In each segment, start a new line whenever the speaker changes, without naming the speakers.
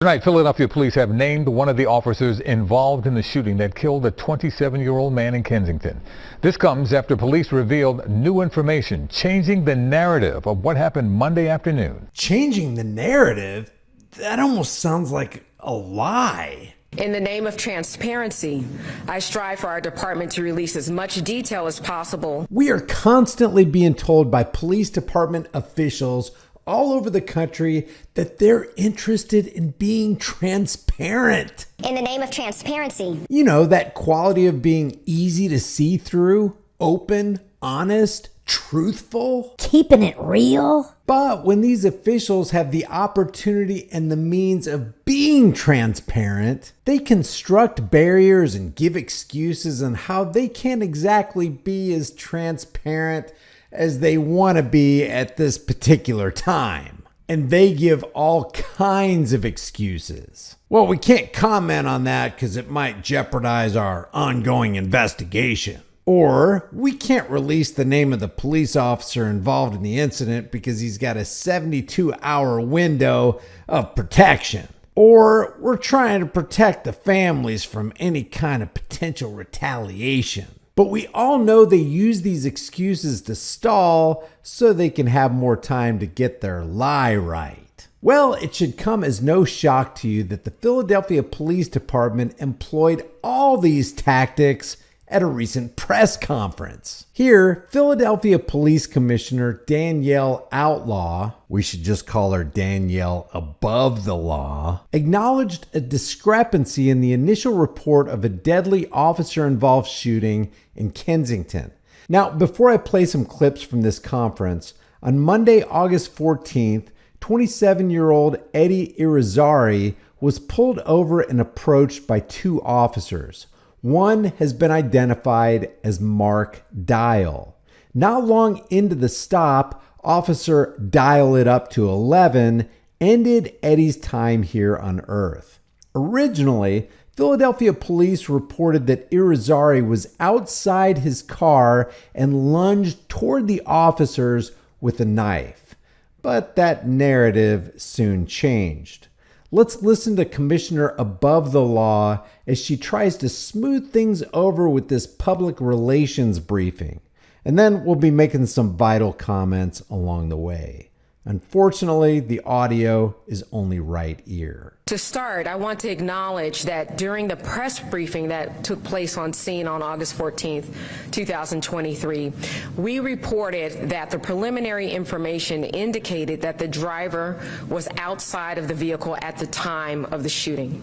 Tonight, Philadelphia police have named one of the officers involved in the shooting that killed a 27-year-old man in Kensington. This comes after police revealed new information, changing the narrative of what happened Monday afternoon.
Changing the narrative? That almost sounds like a lie.
In the name of transparency, I strive for our department to release as much detail as possible.
We are constantly being told by police department officials all over the country that they're interested in being transparent.
In the name of transparency.
You know, that quality of being easy to see through, open, honest, truthful.
Keeping it real.
But when these officials have the opportunity and the means of being transparent, they construct barriers and give excuses on how they can't exactly be as transparent as they want to be at this particular time. And they give all kinds of excuses. Well, we can't comment on that because it might jeopardize our ongoing investigation. Or we can't release the name of the police officer involved in the incident because he's got a 72-hour window of protection. Or we're trying to protect the families from any kind of potential retaliation. But we all know they use these excuses to stall so they can have more time to get their lie right. Well, it should come as no shock to you that the Philadelphia Police Department employed all these tactics at a recent press conference. Here, Philadelphia Police Commissioner Danielle Outlaw, we should just call her Danielle above the law, acknowledged a discrepancy in the initial report of a deadly officer-involved shooting in Kensington. Now, before I play some clips from this conference, on Monday, August 14th, 27-year-old Eddie Irizarry was pulled over and approached by two officers. One has been identified as Mark Dial. Not long into the stop, Officer Dial It Up to 11 ended Eddie's time here on Earth. Originally, Philadelphia police reported that Irizarry was outside his car and lunged toward the officers with a knife. But that narrative soon changed. Let's listen to Commissioner above the law as she tries to smooth things over with this public relations briefing. And then we'll be making some vital comments along the way. Unfortunately, the audio is only right ear.
To start, I want to acknowledge that during the press briefing that took place on scene on August 14th, 2023, we reported that the preliminary information indicated that the driver was outside of the vehicle at the time of the shooting.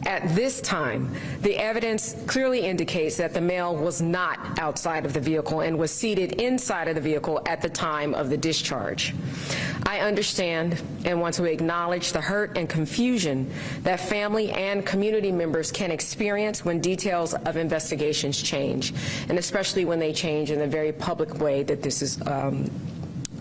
At this time, the evidence clearly indicates that the male was not outside of the vehicle and was seated inside of the vehicle at the time of the discharge. I understand and want to acknowledge the hurt and confusion that family and community members can experience when details of investigations change, and especially when they change in the very public way that this has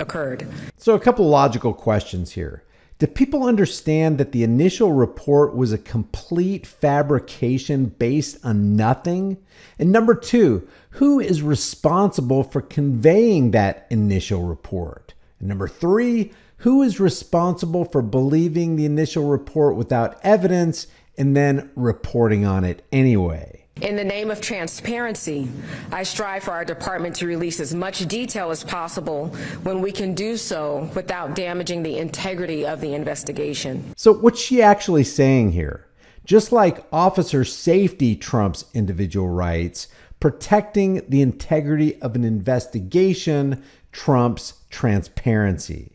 occurred.
So a couple logical questions here. Do people understand that the initial report was a complete fabrication based on nothing? And number two, who is responsible for conveying that initial report? And number three, who is responsible for believing the initial report without evidence and then reporting on it anyway?
In the name of transparency, I strive for our department to release as much detail as possible when we can do so without damaging the integrity of the investigation.
So what's she actually saying here? Just like officer safety trumps individual rights, protecting the integrity of an investigation trumps transparency.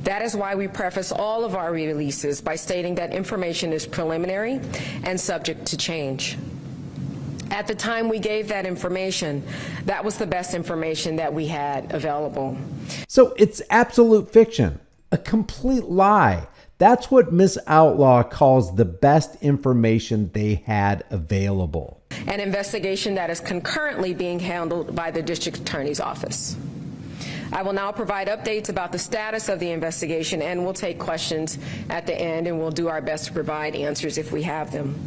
That is why we preface all of our releases by stating that information is preliminary and subject to change. At the time we gave that information, that was the best information that we had available.
So it's absolute fiction, a complete lie. That's what Ms. Outlaw calls the best information they had available.
An investigation that is concurrently being handled by the district attorney's office. I will now provide updates about the status of the investigation, and we'll take questions at the end, and we'll do our best to provide answers if we have them.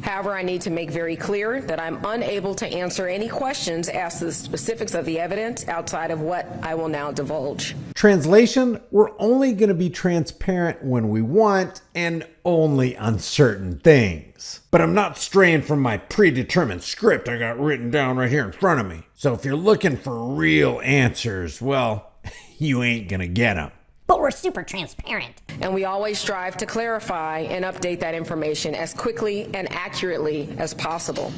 However, I need to make very clear that I'm unable to answer any questions as to the specifics of the evidence outside of what I will now divulge.
Translation, we're only going to be transparent when we want and only on certain things. But I'm not straying from my predetermined script I got written down right here in front of me. So if you're looking for real answers, well, you ain't going to get them.
But we're super transparent.
And we always strive to clarify and update that information as quickly and accurately as possible.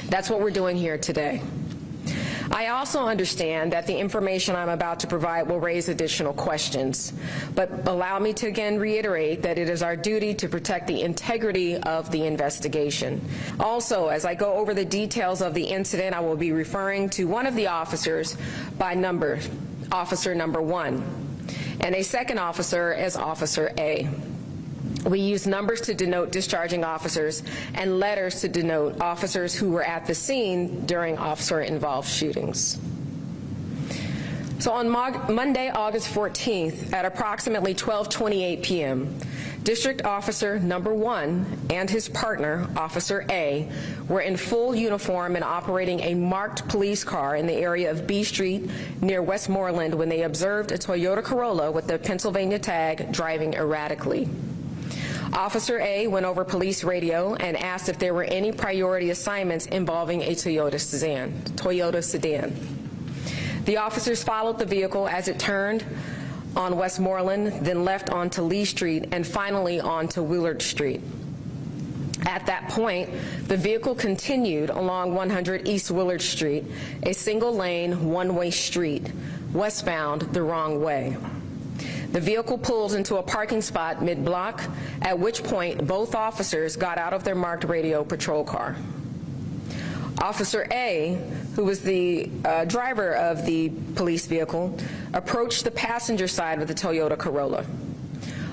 That's what we're doing here today. I also understand that the information I'm about to provide will raise additional questions, but allow me to again reiterate that it is our duty to protect the integrity of the investigation. Also, as I go over the details of the incident, I will be referring to one of the officers by number, Officer Number 1. And a second officer as Officer A. We use numbers to denote discharging officers and letters to denote officers who were at the scene during officer-involved shootings. So on Monday, August 14th, at approximately 12:28 p.m., District Officer Number 1 and his partner, Officer A, were in full uniform and operating a marked police car in the area of B Street near Westmoreland when they observed a Toyota Corolla with the Pennsylvania tag driving erratically. Officer A went over police radio and asked if there were any priority assignments involving a Toyota sedan. The officers followed the vehicle as it turned on Westmoreland, then left onto Lee Street, and finally onto Willard Street. At that point, the vehicle continued along 100 East Willard Street, a single-lane, one-way street, westbound the wrong way. The vehicle pulled into a parking spot mid-block, at which point both officers got out of their marked radio patrol car. Officer A, who was the driver of the police vehicle, approached the passenger side of the Toyota Corolla.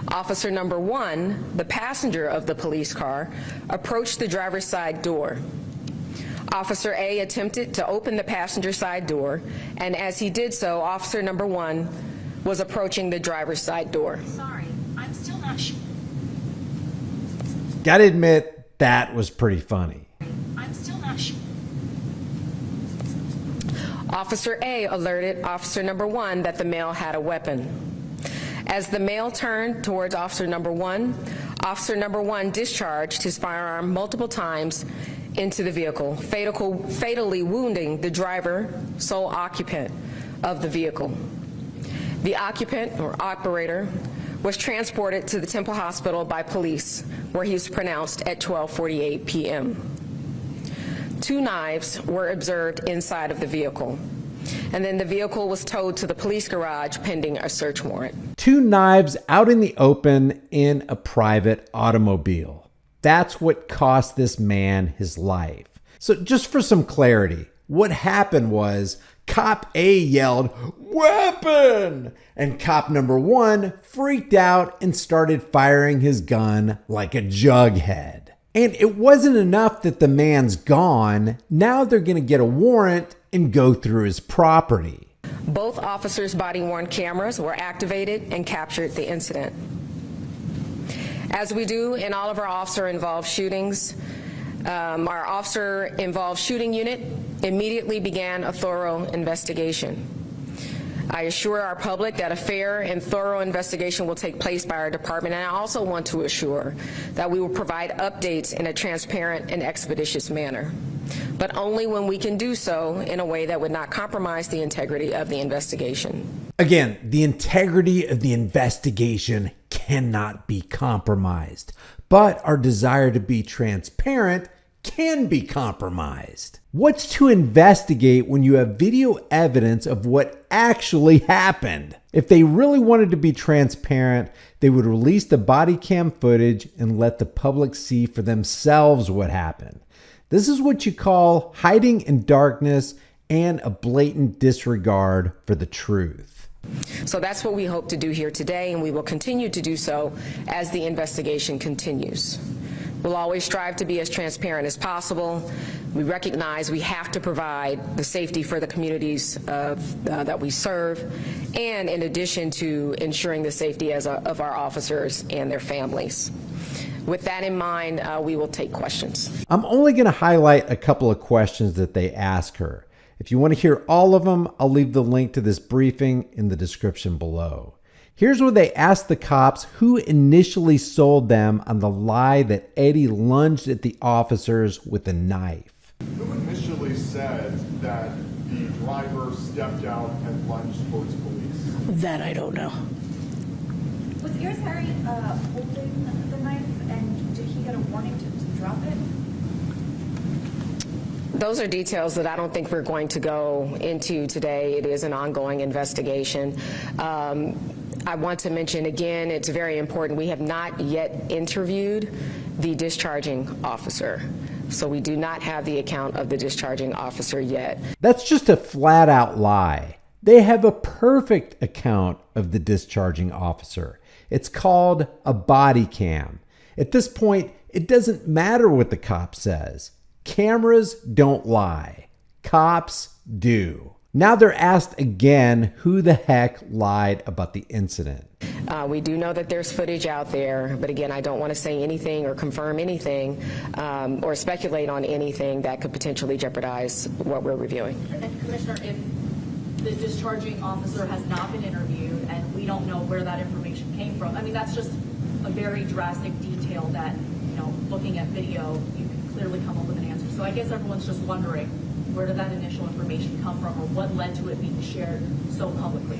Officer Number 1, the passenger of the police car, approached the driver's side door. Officer A attempted to open the passenger side door, and as he did so, Officer Number 1 was approaching the driver's side door.
Sorry, I'm still not sure.
Gotta admit, that was pretty funny.
I'm still not sure.
Officer A alerted Officer Number 1 that the male had a weapon. As the male turned towards Officer Number 1, Officer Number 1 discharged his firearm multiple times into the vehicle, fatally wounding the driver, sole occupant of the vehicle. The occupant, or operator, was transported to the Temple Hospital by police, where he was pronounced at 12:48 p.m. 2 knives were observed inside of the vehicle, and then the vehicle was towed to the police garage pending a search warrant.
2 knives out in the open in a private automobile. That's what cost this man his life. So just for some clarity, what happened was Cop A yelled, "Weapon!" And Cop Number 1 freaked out and started firing his gun like a jughead. And it wasn't enough that the man's gone. Now they're going to get a warrant and go through his property.
Both officers' body-worn cameras were activated and captured the incident. As we do in all of our officer-involved shootings, our officer-involved shooting unit immediately began a thorough investigation. I assure our public that a fair and thorough investigation will take place by our department, and I also want to assure that we will provide updates in a transparent and expeditious manner, but only when we can do so in a way that would not compromise the integrity of the investigation.
Again, the integrity of the investigation cannot be compromised, but our desire to be transparent can be compromised. What's to investigate when you have video evidence of what actually happened? If they really wanted to be transparent, they would release the body cam footage and let the public see for themselves what happened. This is what you call hiding in darkness and a blatant disregard for the truth.
So that's what we hope to do here today, and we will continue to do so as the investigation continues. We'll always strive to be as transparent as possible. We recognize we have to provide the safety for the communities that we serve, and in addition to ensuring the safety of our officers and their families. With that in mind, we will take questions.
I'm only going to highlight a couple of questions that they ask her. If you want to hear all of them, I'll leave the link to this briefing in the description below. Here's where they asked the cops who initially sold them on the lie that Eddie lunged at the officers with a knife.
Who initially said that the driver stepped out and lunged towards police?
That I don't know.
Was Ears Harry holding the knife, and did he get a warning to drop it?
Those are details that I don't think we're going to go into today. It is an ongoing investigation. I want to mention again, it's very important, we have not yet interviewed the discharging officer. So we do not have the account of the discharging officer yet.
That's just a flat out lie. They have a perfect account of the discharging officer. It's called a body cam. At this point, it doesn't matter what the cop says. Cameras don't lie. Cops do. Now they're asked again who the heck lied about the incident.
We do know that there's footage out there, but again, I don't want to say anything or confirm anything or speculate on anything that could potentially jeopardize what we're reviewing.
And Commissioner, if the discharging officer has not been interviewed and we don't know where that information came from, I mean, that's just a very drastic detail that, you know, looking at video, you can clearly come up with an answer. So I guess everyone's just wondering, where did that initial information come from, or what led to it being shared so publicly?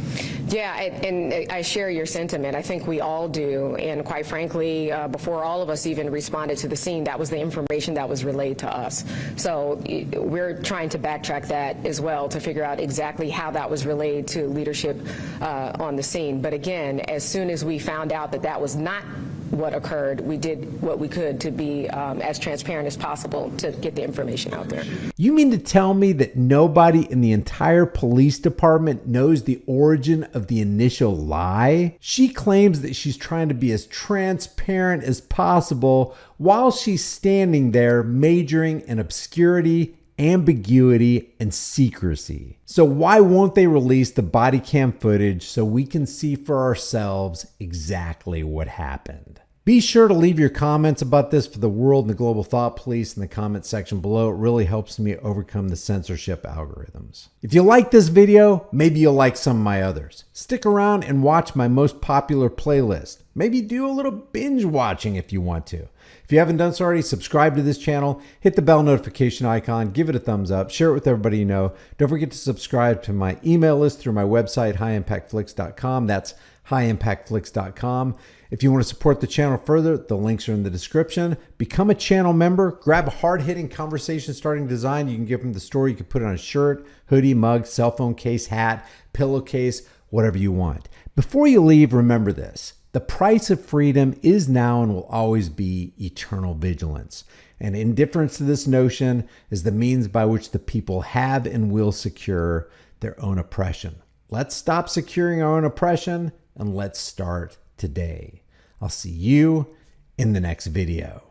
Yeah, and I share your sentiment. I think we all do. And quite frankly, before all of us even responded to the scene, that was the information that was relayed to us. So we're trying to backtrack that as well to figure out exactly how that was relayed to leadership on the scene. But again, as soon as we found out that that was not what occurred, we did what we could to be as transparent as possible to get the information out there.
You mean to tell me that nobody in the entire police department knows the origin of the initial lie? She claims that she's trying to be as transparent as possible while she's standing there majoring in obscurity, ambiguity, and secrecy. So why won't they release the body cam footage so we can see for ourselves exactly what happened? Be sure to leave your comments about this for the world and the global thought police in the comment section below. It really helps me overcome the censorship algorithms. If you like this video, maybe you'll like some of my others. Stick around and watch my most popular playlist. Maybe do a little binge watching if you want to. If you haven't done so already, subscribe to this channel, hit the bell notification icon, give it a thumbs up, share it with everybody you know. Don't forget to subscribe to my email list through my website, highimpactflix.com. That's highimpactflix.com. If you want to support the channel further, the links are in the description. Become a channel member. Grab a hard-hitting conversation-starting design. You can give them the store. You can put it on a shirt, hoodie, mug, cell phone case, hat, pillowcase, whatever you want. Before you leave, remember this. The price of freedom is now and will always be eternal vigilance. And indifference to this notion is the means by which the people have and will secure their own oppression. Let's stop securing our own oppression and let's start today. I'll see you in the next video.